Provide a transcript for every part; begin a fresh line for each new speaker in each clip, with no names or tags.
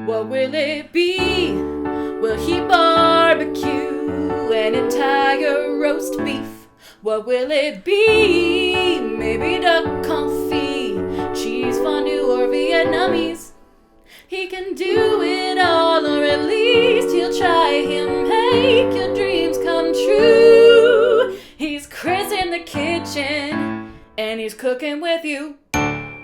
What will it be? Will he barbecue an entire roast beef? What will it be? Maybe duck confit, cheese fondue, or Vietnamese. He can do it all, or at least he'll try. He'll make your dreams come true. He's Chris in the kitchen, and he's cooking with you.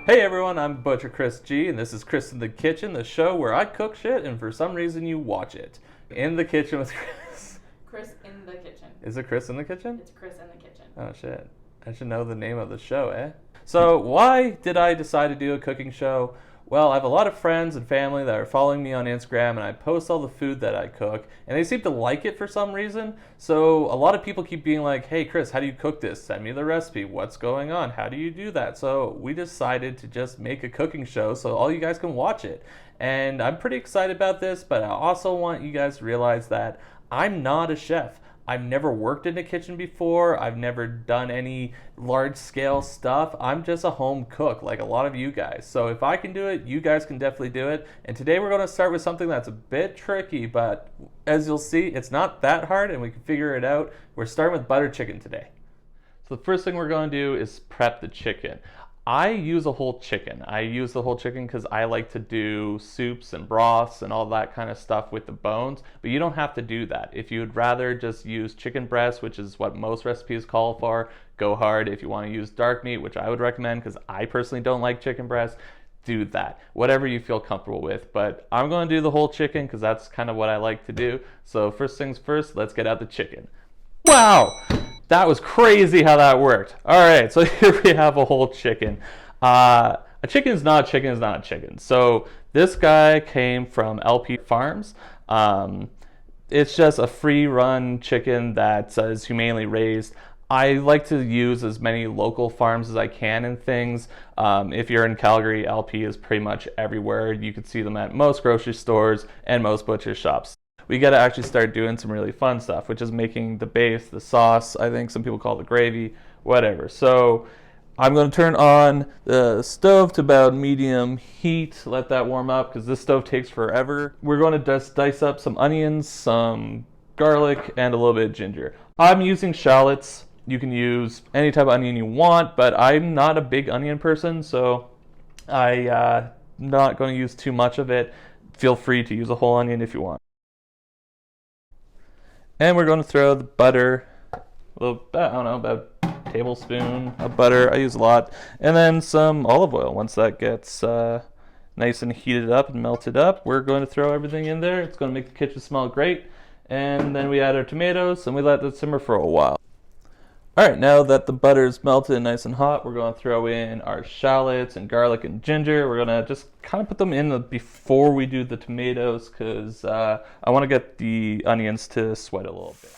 Hey everyone, I'm Butcher Chris G, and this is Chris in the Kitchen, the show where I cook shit and for some reason you watch it. In the kitchen with Chris.
Chris in the kitchen.
Is it Chris in the kitchen?
It's Chris in the kitchen.
Oh shit. I should know the name of the show, eh? So why did I decide to do a cooking show? Well, I have a lot of friends and family that are following me on Instagram, and I post all the food that I cook, and they seem to like it for some reason. So a lot of people keep being like, hey Chris, how do you cook this? Send me the recipe. What's going on? How do you do that? So we decided to just make a cooking show so all you guys can watch it. And I'm pretty excited about this, but I also want you guys to realize that I'm not a chef. I've never worked in a kitchen before. I've never done any large-scale stuff. I'm just a home cook, like a lot of you guys. So if I can do it, you guys can definitely do it. And today we're going to start with something that's a bit tricky, but as you'll see, it's not that hard and we can figure it out. We're starting with butter chicken today. So the first thing we're going to do is prep the chicken. I use a whole chicken. I use the whole chicken because I like to do soups and broths and all that kind of stuff with the bones, but you don't have to do that. If you would rather just use chicken breast, which is what most recipes call for, go hard. If you want to use dark meat, which I would recommend because I personally don't like chicken breast, do that. Whatever you feel comfortable with, but I'm going to do the whole chicken because that's kind of what I like to do. So first things first, let's get out the chicken. Wow! That was crazy how that worked. All right, so here we have a whole chicken. A chicken is not a chicken is not a chicken. So this guy came from LP Farms. It's just a free-run chicken that is humanely raised. I like to use as many local farms as I can and things. If you're in Calgary, LP is pretty much everywhere. You can see them at most grocery stores and most butcher shops. We got to actually start doing some really fun stuff, which is making the base, the sauce. I think some people call it the gravy, whatever. So I'm going to turn on the stove to about medium heat, let that warm up because this stove takes forever. We're going to just dice up some onions, some garlic, and a little bit of ginger. I'm using shallots. You can use any type of onion you want, but I'm not a big onion person, so I'm not going to use too much of it. Feel free to use a whole onion if you want. And we're going to throw the butter, a little, I don't know, about a tablespoon of butter. I use a lot. And then some olive oil. Once that gets nice and heated up and melted up, we're going to throw everything in there. It's going to make the kitchen smell great. And then we add our tomatoes and we let it simmer for a while. All right, now that the butter is melted and nice and hot, we're going to throw in our shallots and garlic and ginger. We're going to just kind of put them in before we do the tomatoes because I want to get the onions to sweat a little bit.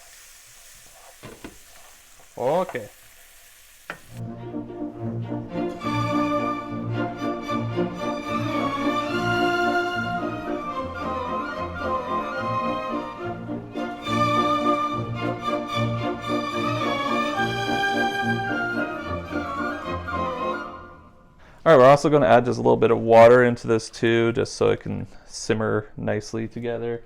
Okay. All right, we're also going to add just a little bit of water into this too, just so it can simmer nicely together.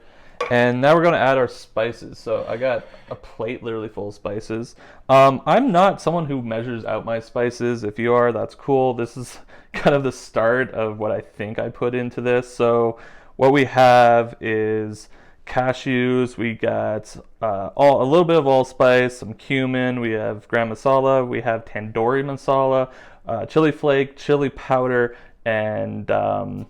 And now we're going to add our spices. So I got a plate literally full of spices. I'm not someone who measures out my spices. If you are, that's cool. This is kind of the start of what I think I put into this. So what we have is cashews, we got a little bit of allspice, some cumin, we have Garam Masala, we have Tandoori Masala, chili flake, chili powder, and that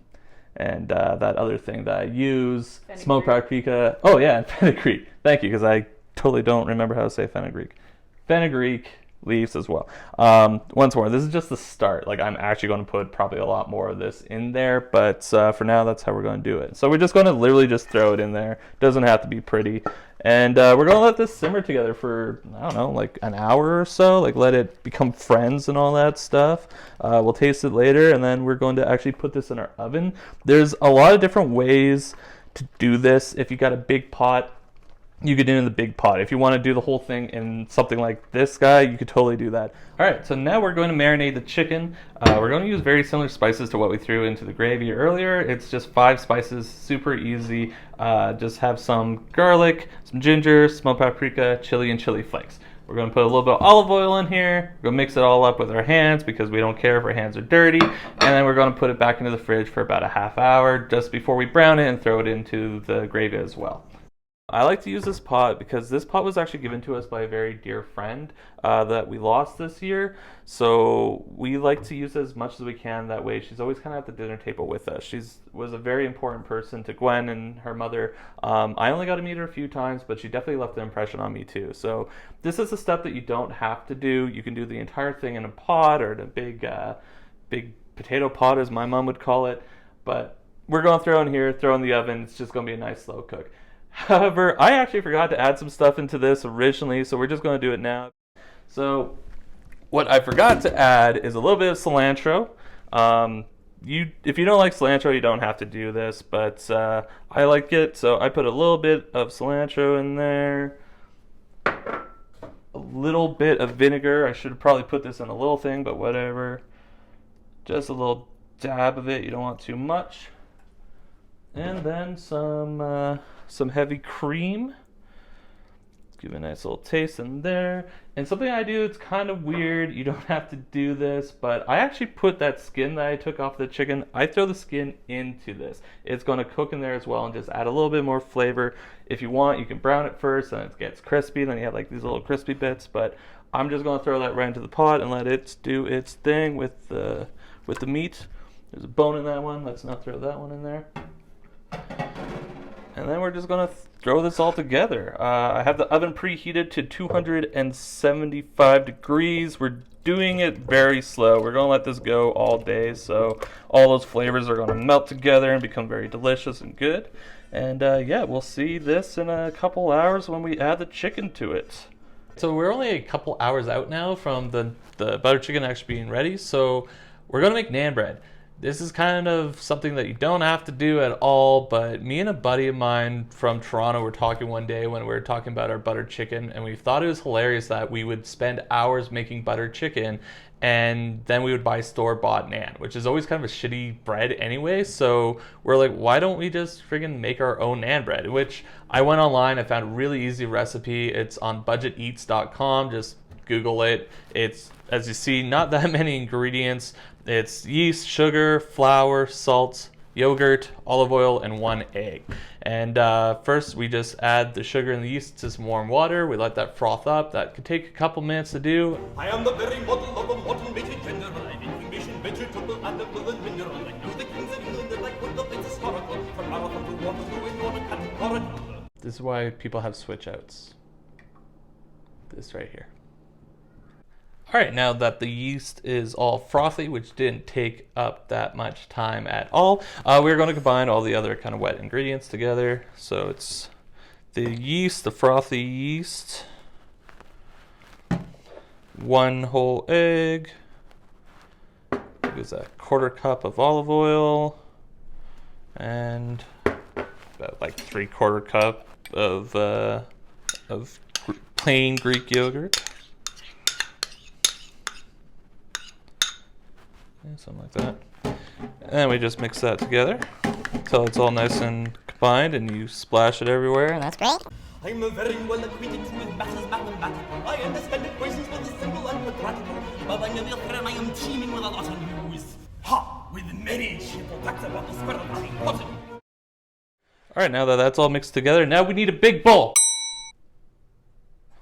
other thing that I use, Fenugreek. Smoked paprika. Oh yeah, and fenugreek. Thank you, because I totally don't remember how to say fenugreek. Fenugreek leaves as well. Once more, this is just the start. Like I'm actually going to put probably a lot more of this in there, but for now, that's how we're going to do it. So we're just going to literally just throw it in there. Doesn't have to be pretty. And we're going to let this simmer together for, I don't know, like an hour or so. Like let it become friends and all that stuff. We'll taste it later, and then we're going to actually put this in our oven. There's a lot of different ways to do this. If you got a big pot, you could do it in the big pot. If you want to do the whole thing in something like this guy, you could totally do that. All right, so now we're going to marinate the chicken. We're going to use very similar spices to what we threw into the gravy earlier. It's just 5 spices, super easy. Just have some garlic, some ginger, smoked paprika, chili, and chili flakes. We're going to put a little bit of olive oil in here. We're going to mix it all up with our hands because we don't care if our hands are dirty. And then we're going to put it back into the fridge for about a half hour just before we brown it and throw it into the gravy as well. I like to use this pot because this pot was actually given to us by a very dear friend that we lost this year. So we like to use it as much as we can. That way she's always kind of at the dinner table with us. She was a very important person to Gwen and her mother. I only got to meet her a few times, but she definitely left an impression on me too. So this is a step that you don't have to do. You can do the entire thing in a pot or in a big potato pot, as my mom would call it. But we're going to throw in here, throw in the oven. It's just going to be a nice slow cook. However, I actually forgot to add some stuff into this originally, so we're just going to do it now. So what I forgot to add is a little bit of cilantro. If you don't like cilantro, you don't have to do this, but I like it, so I put a little bit of cilantro in there. A little bit of vinegar. I should have probably put this in a little thing, but whatever. Just a little dab of it. You don't want too much. And then some heavy cream. Give it a nice little taste in there. And something I do, it's kind of weird. You don't have to do this, but I actually put that skin that I took off the chicken, I throw the skin into this. It's going to cook in there as well and just add a little bit more flavor. If you want, you can brown it first and it gets crispy. Then you have like these little crispy bits, but I'm just going to throw that right into the pot and let it do its thing with the meat. There's a bone in that one. Let's not throw that one in there. And then we're just going to throw this all together. I have the oven preheated to 275 degrees. We're doing it very slow. We're going to let this go all day, so all those flavors are going to melt together and become very delicious and good. And yeah, we'll see this in a couple hours when we add the chicken to it. So we're only a couple hours out now from the butter chicken actually being ready, so we're going to make naan bread. This is kind of something that you don't have to do at all, but me and a buddy of mine from Toronto were talking one day when we were talking about our butter chicken, and we thought it was hilarious that we would spend hours making butter chicken and then we would buy store-bought naan, which is always kind of a shitty bread anyway. So we're like, why don't we just friggin' make our own naan bread? Which I went online, I found a really easy recipe. It's on budgeteats.com. Just Google it. It's, as you see, not that many ingredients. It's yeast, sugar, flour, salt, yogurt, olive oil, and 1 egg. And first we just add the sugar and the yeast to some warm water. We let that froth up. That could take a couple minutes to do.
I am the very model of a modern mated general. I'm information, vegetable, animal, and mineral. I know the kings of England are like what it's historical. From Marathon to Waterloo in Northern California.
This is why people have switch outs. This right here. All right, now that the yeast is all frothy, which didn't take up that much time at all, we're going to combine all the other kind of wet ingredients together. So it's the yeast, the frothy yeast, 1 whole egg, there's a 1/4 cup of olive oil, and about like 3/4 cup of plain Greek yogurt. Something like that. And then we just mix that together until it's all nice and combined, and you splash it everywhere, and that's great.
I'm very well acquainted with matters mathematical. I understand equations with the simple and quadratical. But on the other hand, I am teeming with a lot of news. Ha! With many simple facts about the spread of Harry Potter.
Alright, now that that's all mixed together, now we need a big bowl.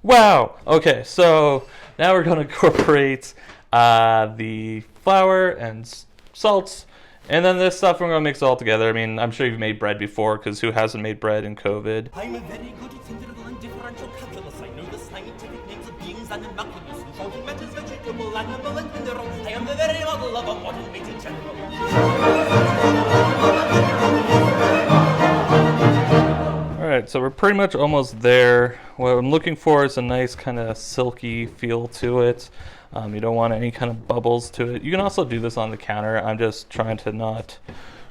Wow! Okay, so now we're going to incorporate the flour and salts, and then this stuff we're going to mix all together. I mean, I'm sure you've made bread before, because who hasn't made bread in COVID?
I'm very good at integral and differential calculus. I know the scientific names of beings and inoculus. Involving matters vegetable, animal, and mineral. I am the very model of a modern mated general.
Alright, so we're pretty much almost there. What I'm looking for is a nice kind of silky feel to it. You don't want any kind of bubbles to it. You can also do this on the counter. I'm just trying to not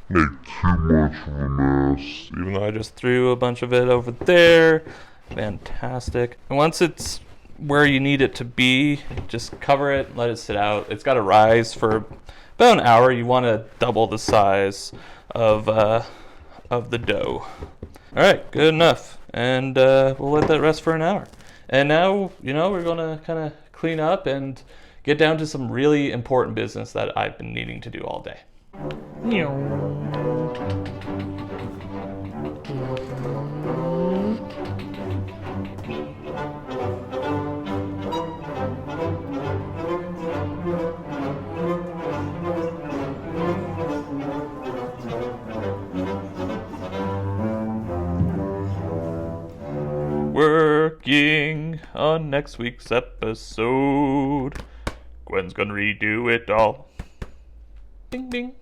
make too much of a mess. Even though I just threw a bunch of it over there. Fantastic. And once it's where you need it to be, just cover it and let it sit out. It's got to rise for about an hour. You want to double the size of the dough. All right, good enough. And we'll let that rest for an hour. And now, we're going to kind of clean up and get down to some really important business that I've been needing to do all day. Working on next week's episode. Gwen's gonna redo it all. Ding ding.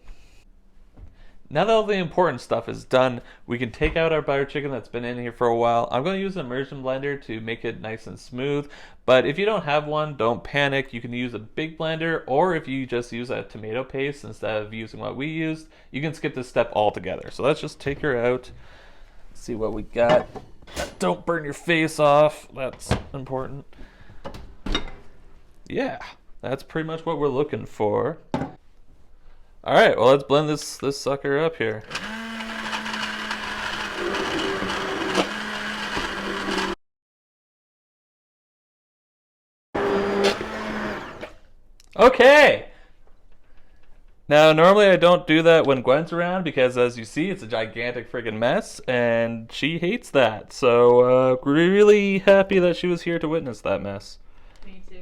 Now that all the important stuff is done, we can take out our butter chicken that's been in here for a while. I'm going to use an immersion blender to make it nice and smooth. But if you don't have one, don't panic. You can use a big blender, or if you just use a tomato paste instead of using what we used, you can skip this step altogether. So let's just take her out. See what we got. Don't burn your face off. That's important. Yeah, that's pretty much what we're looking for. All right, well, let's blend this sucker up here. Okay. Now, normally I don't do that when Gwen's around because, as you see, it's a gigantic friggin' mess, and she hates that. So, we're really happy that she was here to witness that mess.
Me too.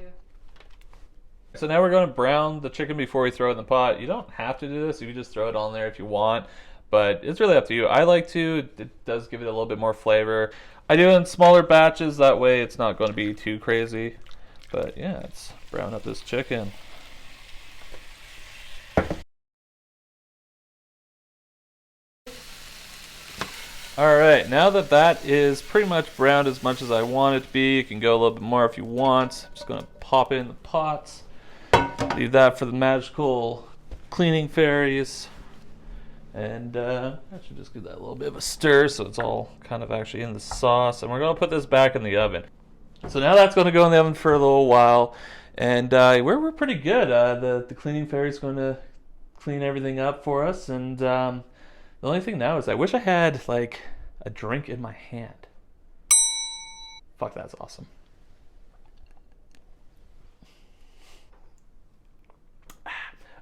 So now we're going to brown the chicken before we throw it in the pot. You don't have to do this. You can just throw it on there if you want, but it's really up to you. I like to. It does give it a little bit more flavor. I do it in smaller batches. That way it's not going to be too crazy. But yeah, let's brown up this chicken. Alright, now that that is pretty much browned as much as I want it to be, you can go a little bit more if you want. I'm just going to pop it in the pots. Leave that for the magical cleaning fairies. And I should just give that a little bit of a stir so it's all kind of actually in the sauce. And we're going to put this back in the oven. So now that's going to go in the oven for a little while. And we're pretty good. The cleaning fairy is going to clean everything up for us. And the only thing now is I wish I had like a drink in my hand. Fuck, that's awesome.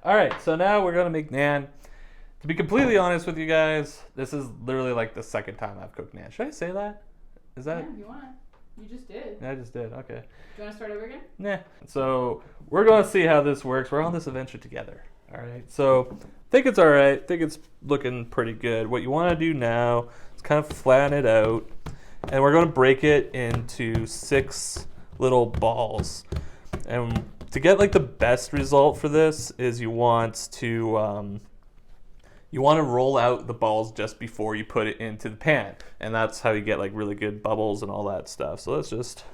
All right, so now we're going to make naan. To be completely honest with you guys, this is literally like the second time I've cooked naan. Should I say that? Is that?
Yeah, if you want. You just did.
Yeah, I just did. Okay.
Do you want to start over again?
Nah. So we're going to see how this works. We're on this adventure together. All right. So I think it's all right. I think it's looking pretty good. What you want to do now is kind of flatten it out. And we're going to break it into 6 little balls. And to get like the best result for this is you want to roll out the balls just before you put it into the pan, and that's how you get like really good bubbles and all that stuff. So let's just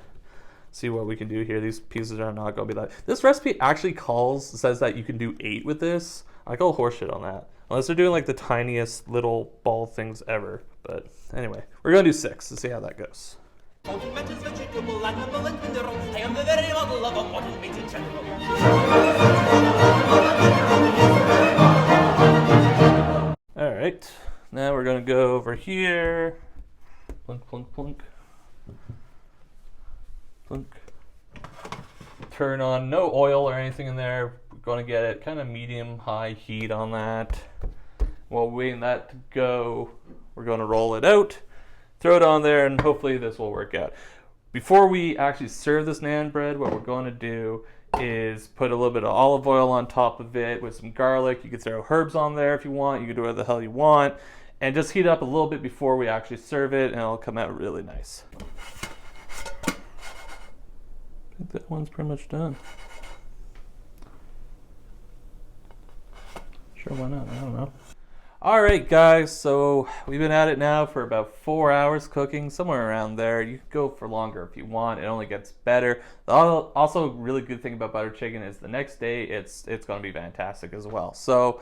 see what we can do here. These pieces are not gonna be that. This recipe actually says that you can do 8 with this. I call horseshit on that, unless they're doing like the tiniest little ball things ever. But anyway, we're gonna do 6 to see how that goes.
Vegetable, animal, and mineral. I am the very model of a modern mated general.
All right, now we're gonna go over here. Plunk, plunk, plunk. Plunk. Turn on no oil or anything in there. We're gonna get it kind of medium-high heat on that. While waiting that to go, we're gonna roll it out. Throw it on there, and hopefully this will work out. Before we actually serve this naan bread, what we're going to do is put a little bit of olive oil on top of it with some garlic. You can throw herbs on there if you want. You can do whatever the hell you want. And just heat up a little bit before we actually serve it, and it'll come out really nice. I think that one's pretty much done. Sure, why not? I don't know. All right, guys, so we've been at it now for about 4 hours cooking, somewhere around there. You can go for longer if you want. It only gets better. Also, really good thing about butter chicken is the next day it's going to be fantastic as well. So,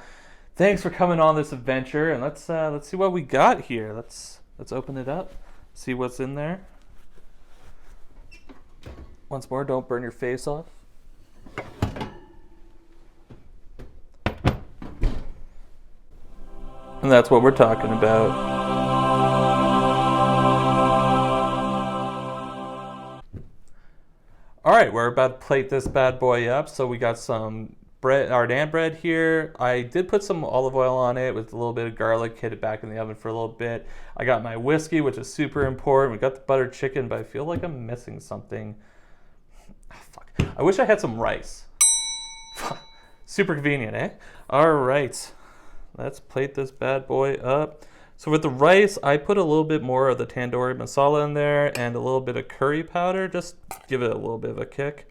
thanks for coming on this adventure, and let's see what we got here. Let's open it up, see what's in there. Once more, don't burn your face off. And that's what we're talking about. All right, we're about to plate this bad boy up. So we got some bread, our Nan bread here. I did put some olive oil on it with a little bit of garlic, hit it back in the oven for a little bit. I got my whiskey, which is super important. We got the buttered chicken, but I feel like I'm missing something. Oh, fuck. I wish I had some rice. Super convenient, eh? All right. Let's plate this bad boy up. So with the rice, I put a little bit more of the Tandoori Masala in there and a little bit of curry powder. Just give it a little bit of a kick.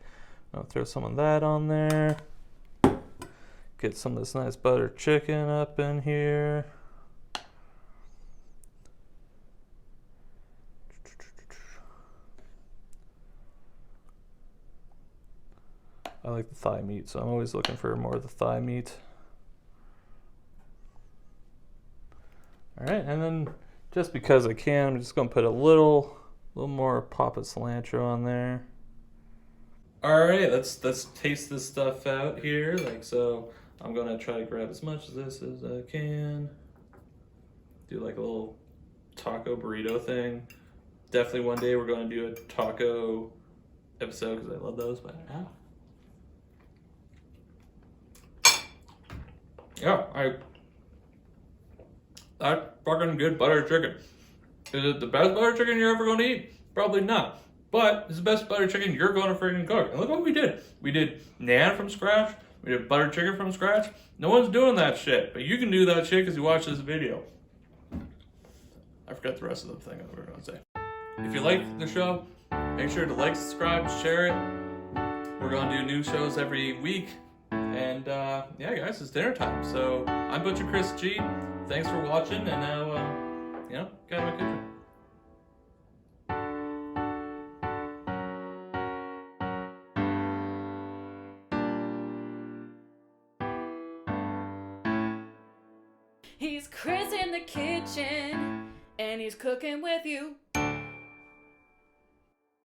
I'll throw some of that on there. Get some of this nice buttered chicken up in here. I like the thigh meat, so I'm always looking for more of the thigh meat. All right, and then just because I can, I'm just gonna put a little more pop of cilantro on there. All right, let's taste this stuff out here. Like so, I'm gonna try to grab as much of this as I can. Do like a little taco burrito thing. Definitely one day we're gonna do a taco episode because I love those. But yeah, that's fucking good buttered chicken. Is it the best buttered chicken you're ever going to eat? Probably not. But it's the best buttered chicken you're going to freaking cook. And look what we did. We did naan from scratch. We did buttered chicken from scratch. No one's doing that shit. But you can do that shit because you watch this video. I forgot the rest of the thing that we were going to say. If you like the show, make sure to like, subscribe, share it. We're going to do new shows every week. And yeah, guys, it's dinner time. So I'm Butcher Chris G. Thanks for watching, and now, get out of my kitchen.
He's Chris in the kitchen, and he's cooking with you.